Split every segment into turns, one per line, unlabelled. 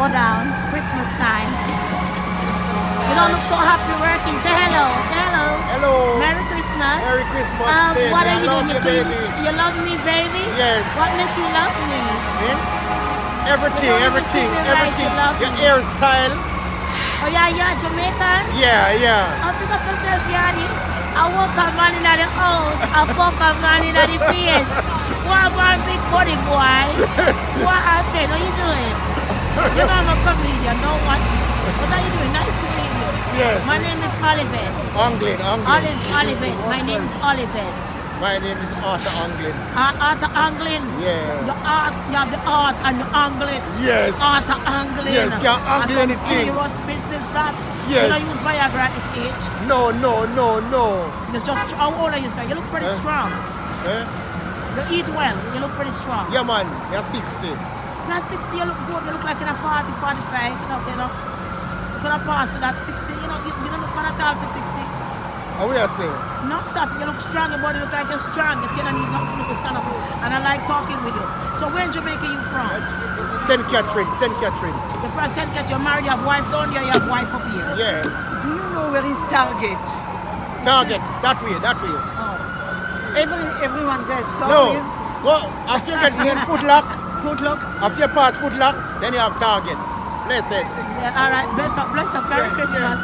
Go down. It's Christmas time. You don't look so happy working. Say hello. Say hello.
Hello.
Merry Christmas.
Merry Christmas, baby.
What are
I
you
love
doing?
you, baby.
You love me, baby?
Yes.
What makes you love me?
Everything,
You don't
everything,
even see me right,
everything.
you love
Your
me.
hairstyle.
Oh, yeah, Jamaican?
Yeah.
I'll pick up yourself, Yanni. I walk a man in the house. I fuck a man in the face. What about big body, boy? What happened? What are you doing? You know I'm a comedian. Don't watch me. What are you doing? Nice to meet you.
Yes.
My name is Olivet.
Anglin.
Olivet. My name is Olivet.
My name is Arthur Anglin.
Arthur Anglin.
Yeah.
You have the art and the anglet.
Yes.
Arthur Anglin.
Yes, you can angle
That's
anything.
some serious business that.
Yes.
You don't use Viagra at this age.
No.
It's just, how old are you, sir? You look pretty strong.
Eh?
You eat well. You look pretty strong.
Yeah, man. You're 60.
You're 60, you look good. You look like you're 40, 45. You know. You're going to pass with that 60. You don't look bad at all for 60.
How we are saying?
No, sir. You look strong. Your body look like you're strong. You see, you don't need nothing to stand up. And I like talking with you. So where in Jamaica are you from?
St. Catherine.
You're from St. Catherine. You're married. You have wife down there. You have wife up here.
Yeah.
Do you know where is Target?
Target. That way.
Oh.
Everyone gets
No.
something.
Go after you get in Footlock.
Footlock.
After you pass Footlock, then you have Target. Bless it.
Yeah, all right. Bless up. Merry Christmas.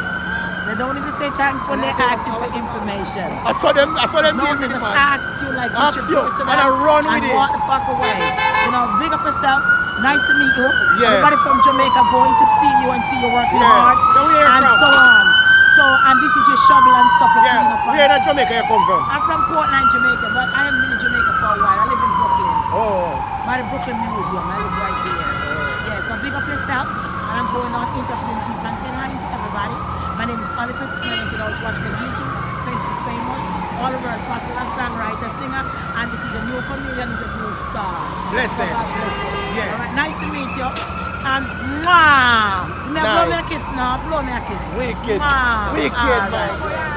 They don't even say thanks when they ask you for information.
I saw them
No,
deal
they
with the
just
man.
ask you like
Ask you,
to
and I run with
and
it.
walk the fuck away. You know, big up yourself. Nice to meet you.
Yeah.
Everybody from Jamaica going to see you and see you working
Yeah.
hard.
So where you
and
from?
so on. So, and this is your shovel and stuff you're cleaning up.
Yeah. Where in Jamaica you come from?
I'm from Portland, Jamaica, but I haven't been in Jamaica for a while. I live in Brooklyn.
Oh.
By the Brooklyn Museum. I live right there. Yeah, so big up yourself. And I'm going on interviewing people and saying hi to everybody. My name is Oliver Smith. You can always watch me on YouTube, Facebook famous, all over a popular songwriter, singer, and this is a new comedian, he's a new star.
Bless
So
him.
God bless you.
Yeah.
All right, nice to meet you. And mwah! You may blow me a
Nice.
kiss now. Blow me a kiss.
Wicked.
Mwah.
Wicked,
All
man.
right.